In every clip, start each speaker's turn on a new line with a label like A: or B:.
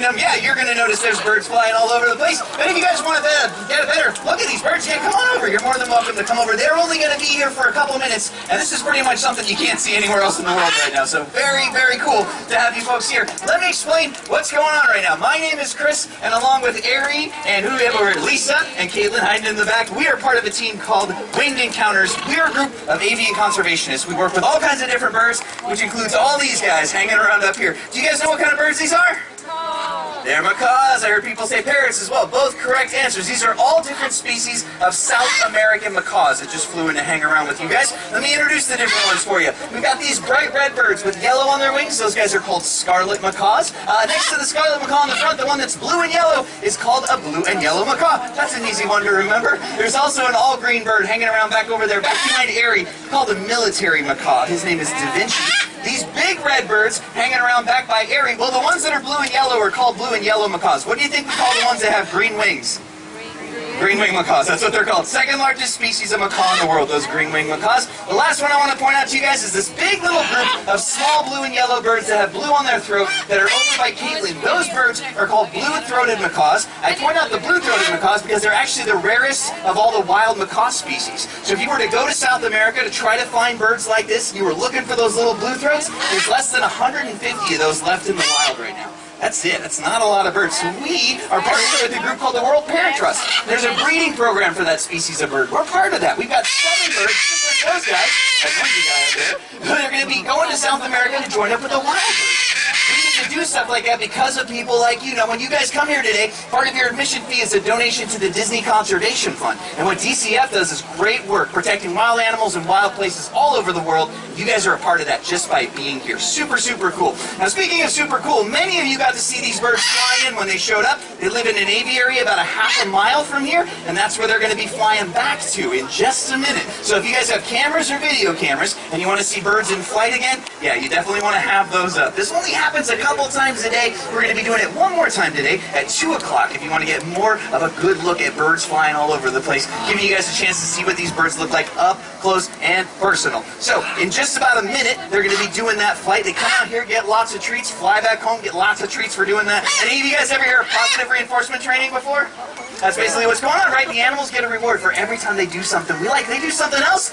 A: Kingdom, yeah, you're going to notice there's birds flying all over the place. But if you guys want to get a better look at these birds, yeah, come on over. You're more than welcome to come over. They're only going to be here for a couple minutes, and this is pretty much something you can't see anywhere else in the world right now. So very, very cool to have you folks here. Let me explain what's going on right now. My name is Chris, and along with Ari, and who we have over here, Lisa, and Caitlin hiding in the back, we are part of a team called Winged Encounters. We are a group of avian conservationists. We work with all kinds of different birds, which includes all these guys hanging around up here. Do you guys know what kind of birds these are? They're macaws. I heard people say parrots as well. Both correct answers. These are all different species of South American macaws that just flew in to hang around with you guys. Let me introduce the different ones for you. We've got these bright red birds with yellow on their wings. Those guys are called scarlet macaws. Next to the scarlet macaw in the front, the one that's blue and yellow is called a blue and yellow macaw. That's an easy one to remember. There's also an all-green bird hanging around back over there, back behind Ari, called a military macaw. His name is Da Vinci. These big red birds hanging around back by Ari, well, the ones that are blue and yellow are called blue and yellow macaws. What do you think we call the ones that have green wings? Green wing macaws, that's what they're called. Second largest species of macaw in the world, those green wing macaws. The last one I want to point out to you guys is this big little group of small blue and yellow birds that have blue on their throat that are over by Caitlin. Those birds are called blue-throated macaws. I point out the blue-throated macaws because they're actually the rarest of all the wild macaw species. So if you were to go to South America to try to find birds like this, you were looking for those little blue throats, there's less than 150 of those left in the wild right now. That's it. That's not a lot of birds. So we are partnered with a group called the World Parrot Trust. There's a breeding program for that species of bird. We're part of that. We've got 7 birds, just like those guys, that one guy out there, who are going to be going to South America to join up with the wild birds. We get to do stuff like that because of people like you. Now, when you guys come here today, part of your admission fee is a donation to the Disney Conservation Fund. And what DCF does is great work protecting wild animals and wild places all over the world. You guys are a part of that just by being here. Super, super cool. Now, speaking of super cool, many of you got to see these birds fly in when they showed up. They live in an aviary about a half a mile from here, and that's where they're going to be flying back to in just a minute. So if you guys have cameras or video cameras and you want to see birds in flight again, yeah, you definitely want to have those up. This only happens a couple times a day. We're going to be doing it one more time today at 2 o'clock if you want to get more of a good look at birds flying all over the place, giving you guys a chance to see what these birds look like up close and personal. So in just about a minute, they're going to be doing that flight. They come out here, get lots of treats, fly back home, get lots of treats for doing that. Any of you guys ever hear of positive reinforcement training before? That's basically what's going on, right? The animals get a reward for every time they do something we like. They do something else,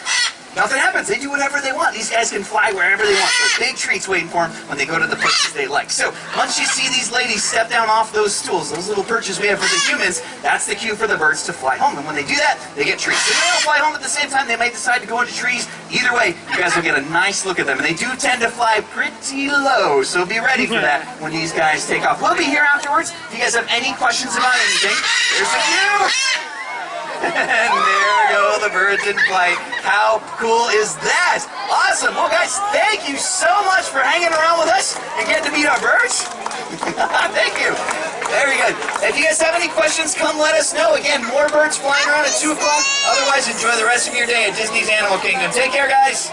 A: nothing happens. They do whatever they want. These guys can fly wherever they want. There's big treats waiting for them when they go to the places they like. So once you see these ladies step down off those stools, those little perches we have for the humans, that's the cue for the birds to fly home. And when they do that, they get treats. If they don't fly home at the same time, they might decide to go into trees. Either way, you guys will get a nice look at them. And they do tend to fly pretty low, so be ready for that when these guys take off. We'll be here afterwards. If you guys have any questions about anything, there's a cue. And there go the birds in flight. How cool is that? Awesome. Well, guys, thank you so much for hanging around with us and getting to meet our birds. Thank you. Very good. If you guys have any questions, come let us know. Again, more birds flying around at 2 o'clock. Otherwise, enjoy the rest of your day at Disney's Animal Kingdom. Take care, guys.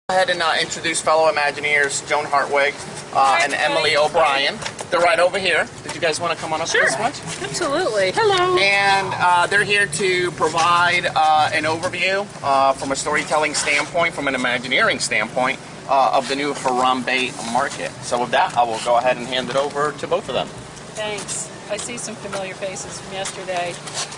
B: Go ahead and introduce fellow Imagineers Joan Hartwig and Emily O'Brien. They're right over here. Did you guys want to come on up this much?
C: Absolutely. Hello.
B: And they're here to provide an overview from a storytelling standpoint, from an Imagineering standpoint, of the new Harambee Market. So with that, I will go ahead and hand it over to both of them.
C: Thanks. I see some familiar faces from yesterday.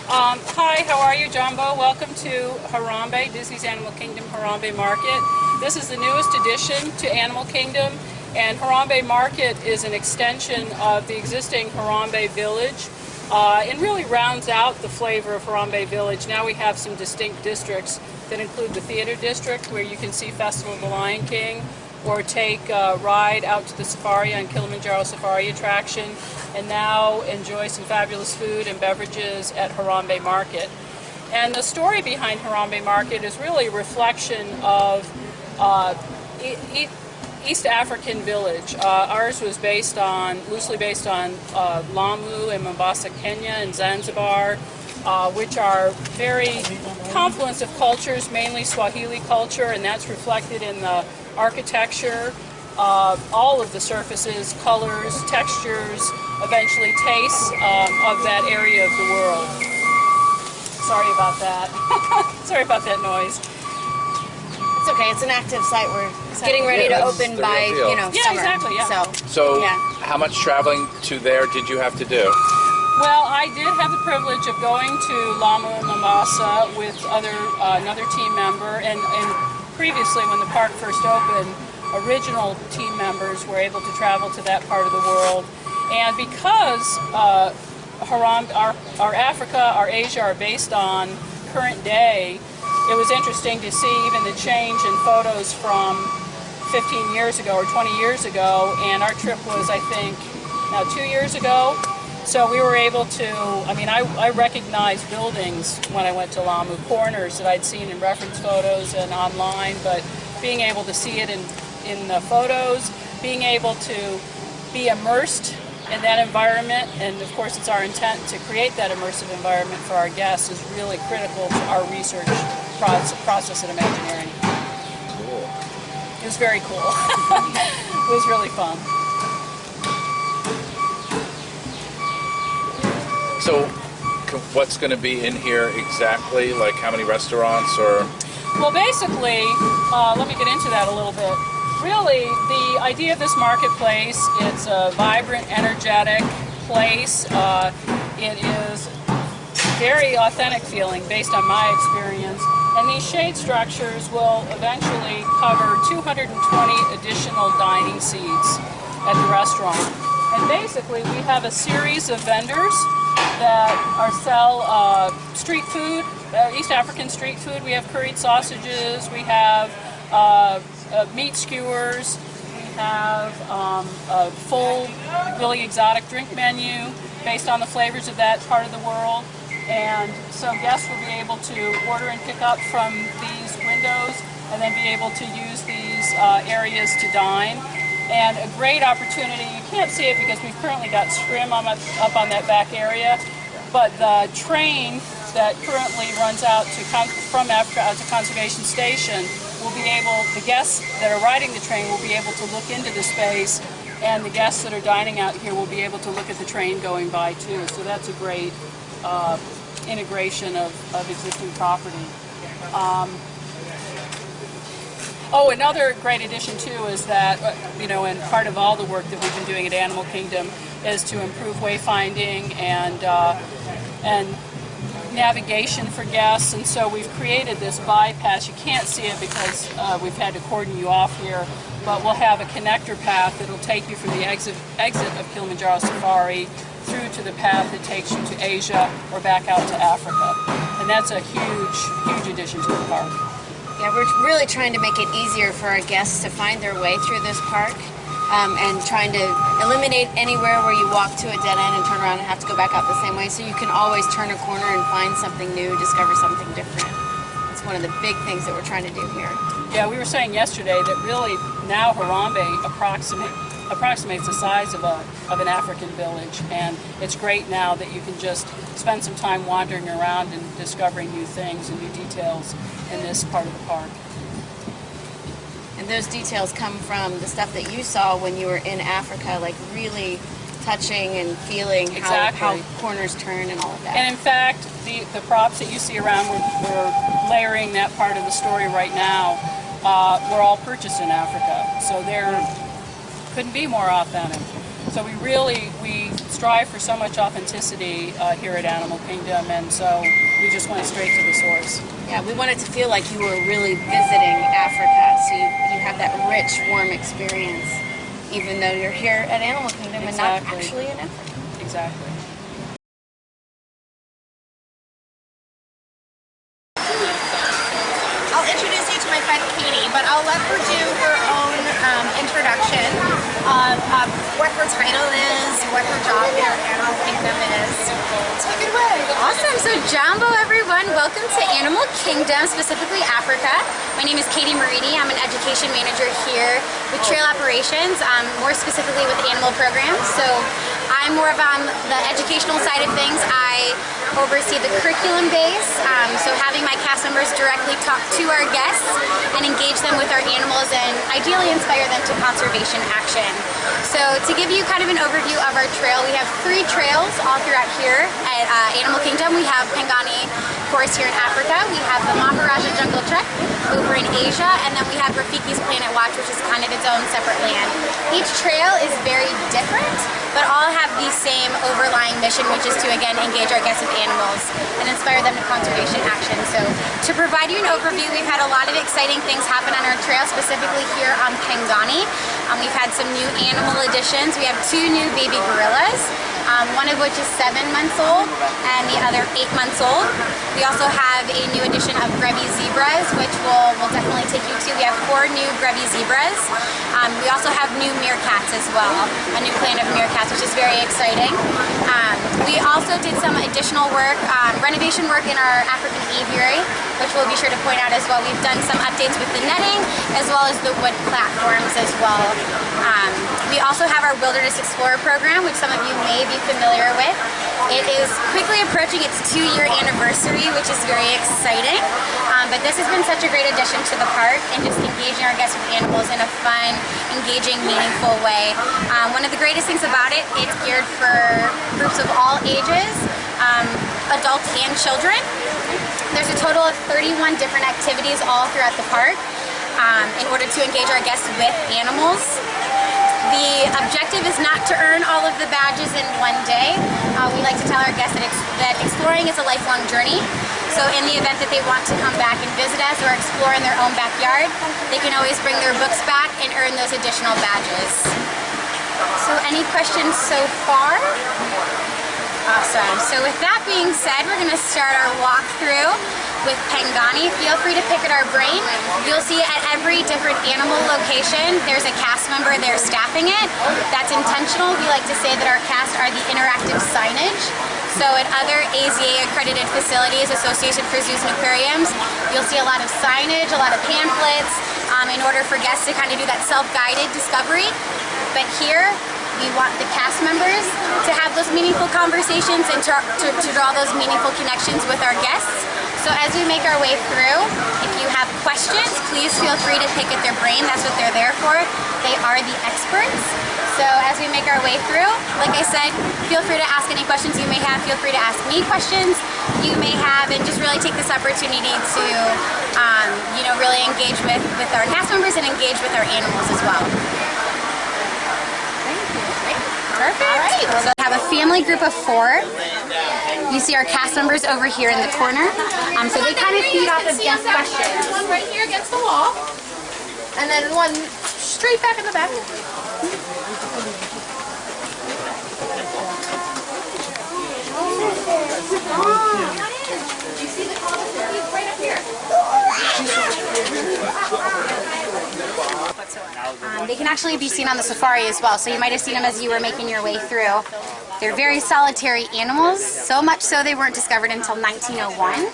C: Hi, how are you, Jumbo? Welcome to Harambee, Disney's Animal Kingdom Harambee Market. This is the newest addition to Animal Kingdom, and Harambee Market is an extension of the existing Harambee Village. It really rounds out the flavor of Harambee Village. Now we have some distinct districts that include the theater district, where you can see Festival of the Lion King, or take a ride out to the safari on Kilimanjaro Safari attraction, and now enjoy some fabulous food and beverages at Harambe Market. And the story behind Harambe Market is really a reflection of East African village. Ours was loosely based on Lamu and Mombasa, Kenya, and Zanzibar, which are very confluence of cultures, mainly Swahili culture, and that's reflected in the architecture, all of the surfaces, colors, textures, eventually tastes of that area of the world. Sorry about that. Sorry about that noise.
D: It's okay, it's an active site. We're getting ready to
E: that's
D: open
E: the
D: by,
E: real deal.
D: you know,
C: Yeah,
D: summer.
C: exactly, yeah.
E: So
D: Yeah.
E: how much traveling to there did you have to do?
C: Well, I did have the privilege of going to Lamu and Mombasa with another team member, and previously when the park first opened, original team members were able to travel to that part of the world. And because our Africa, our Asia are based on current day, it was interesting to see even the change in photos from 15 years ago or 20 years ago, and our trip was, I think, now 2 years ago. So we were able to, I mean, I recognized buildings when I went to Lamu, corners that I'd seen in reference photos and online, but being able to see it in the photos, being able to be immersed in that environment, and of course it's our intent to create that immersive environment for our guests, is really critical to our research process at Imagineering.
E: Cool.
C: It was very cool. It was really fun.
E: So what's going to be in here exactly? Like how many restaurants or?
C: Well, basically, let me get into that a little bit. Really, the idea of this marketplace, it's a vibrant, energetic place. It is very authentic feeling based on my experience. And these shade structures will eventually cover 220 additional dining seats at the restaurant. And basically, we have a series of vendors that sell street food, East African street food. We have curried sausages, we have meat skewers, we have a full, really exotic drink menu based on the flavors of that part of the world. And so guests will be able to order and pick up from these windows and then be able to use these areas to dine. And a great opportunity, you can't see it because we've currently got scrim up on that back area, but the train that currently runs out from Africa out to Conservation Station will be able, the guests that are riding the train will be able to look into the space, and the guests that are dining out here will be able to look at the train going by too. So that's a great integration of existing property. Oh, another great addition too is that, you know, and part of all the work that we've been doing at Animal Kingdom is to improve wayfinding and navigation for guests. And so we've created this bypass. You can't see it because we've had to cordon you off here, but we'll have a connector path that'll take you from the exit of Kilimanjaro Safari through to the path that takes you to Asia or back out to Africa. And that's a huge, huge addition to the park.
D: Yeah, we're really trying to make it easier for our guests to find their way through this park, and trying to eliminate anywhere where you walk to a dead end and turn around and have to go back out the same way, so you can always turn a corner and find something new, discover something different. It's one of the big things that we're trying to do here.
C: Yeah, we were saying yesterday that really now Harambe approximates the size of an African village, and it's great now that you can just spend some time wandering around and discovering new things and new details in this part of the park.
D: And those details come from the stuff that you saw when you were in Africa, like really touching and feeling how corners turn and all of that.
C: And in fact, the props that you see around, we're layering that part of the story right now, were all purchased in Africa. So they're couldn't be more authentic. So we strive for so much authenticity here at Animal Kingdom, and so we just went straight to the source.
D: Yeah, we wanted to feel like you were really visiting Africa, so you have that rich, warm experience, even though you're here at Animal Kingdom and not actually in Africa.
C: Exactly.
F: I'll introduce you to my friend Katie, but I'll let her do her own introduction of what her title is, what her job here at Animal Kingdom is. Take it away.
G: Awesome. So Jumbo, everyone, welcome to Animal Kingdom, specifically Africa. My name is Katie Marini. I'm an education manager here with Trail Operations, more specifically with animal programs. So I'm more of on the educational side of things. I oversee the curriculum base, so having my cast members directly talk to our guests and engage them with our animals and ideally inspire them to conservation action. So to give you kind of an overview of our trail, we have 3 trails all throughout here at Animal Kingdom. We have Pangani Forest here in Africa, we have the Maharaja Jungle Trek over in Asia, and then we have Rafiki's Planet Watch, which is kind of its own separate land. Each trail is very different, but all have the same overlying mission, which is to, again, engage our guests with animals and inspire them to conservation action. So to provide you an overview, we've had a lot of exciting things happen on our trail, specifically here on Pangani. We've had some new animal additions. We have 2 new baby gorillas, one of which is 7 months old and the other 8 months old. We also have a new addition of Grevy zebras, which we'll definitely take you to. We have 4 new Grevy zebras. We also have new meerkats as well, a new clan of meerkats, which is very exciting. We also did some additional work, renovation work in our African aviary, which we'll be sure to point out as well. We've done some updates with the netting as well as the wood platforms as well. We also have our Wilderness Explorer program, which some of you may be familiar with. It is quickly approaching its 2-year anniversary, which is very exciting. But this has been such a great addition to the park and just engaging our guests with animals in a fun, engaging, meaningful way. One of the greatest things about it, it's geared for groups of all ages, adults and children. There's a total of 31 different activities all throughout the park in order to engage our guests with animals. The objective is not to earn all of the badges in one day. We like to tell our guests that exploring is a lifelong journey. So in the event that they want to come back and visit us or explore in their own backyard, they can always bring their books back and earn those additional badges. So any questions so far? Awesome. So with that being said, we're going to start our walkthrough with Pangani. Feel free to pick at our brain. You'll see at every different animal location, there's a cast member there staffing it. That's intentional. We like to say that our cast are the interactive signage. So at other AZA accredited facilities, Association for Zoos and Aquariums, you'll see a lot of signage, a lot of pamphlets, in order for guests to kind of do that self-guided discovery. But here, we want the cast members to have those meaningful conversations and to draw those meaningful connections with our guests. So as we make our way through, if you have questions, please feel free to pick at their brain. That's what they're there for. They are the experts. So as we make our way through, like I said, feel free to ask any questions you may have. Feel free to ask me questions you may have, and just really take this opportunity to, really engage with our cast members and engage with our animals as well. Perfect. All right. So I have a family group of 4. You see our cast members over here in the corner. So they kind of feed off of guest questions.
F: One right here against the wall, and then one straight back in the back. You see the call right up here.
G: They can actually be seen on the safari as well, so you might have seen them as you were making your way through. They're very solitary animals, so much so they weren't discovered until 1901.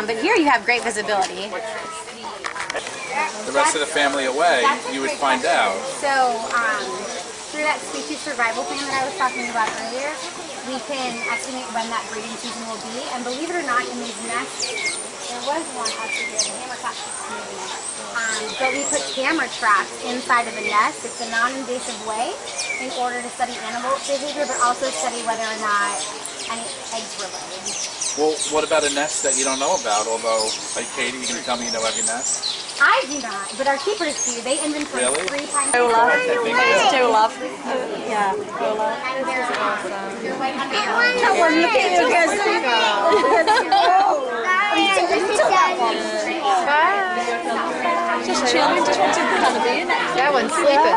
G: But here you have great visibility.
E: The rest of the family away, you would find out.
G: So through that species survival plan that I was talking about earlier, we can estimate when that breeding season will be. And believe it or not, in these nests, there was one up here, the hammer cat but we put camera traps inside of the nest. It's a non-invasive way in order to study animal behavior, but also study whether or not any eggs were laid.
E: Well, what about a nest that you don't know about? Although, like Katie, you can tell me you know every nest?
G: I do not, but our keepers do. They inventory
E: Really?
G: 3 times.
H: It's Joe Love. Yeah, Joe Love.
G: And there's your white
H: That one, look at you guys. Just chilling, just wanting to kind of be in it.
F: That one's sleeping.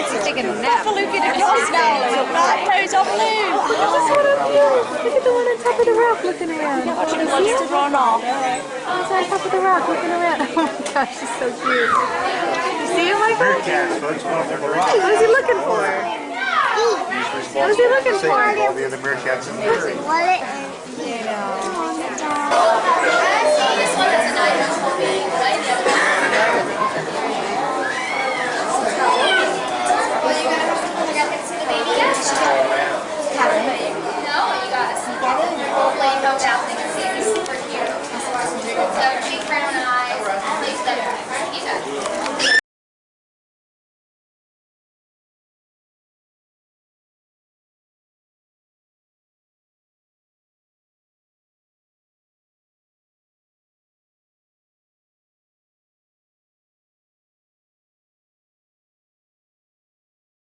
H: She's taking a nap. Look at it, toes off balloon. Look at the one on top of the rock looking around. Watching him wants to run off. He's on top of the rock looking around. Oh my gosh, she's so cute. You see him, Michael? What is he looking for? What is he looking for?
I: All the other meerkats in the area.
F: This one is a 9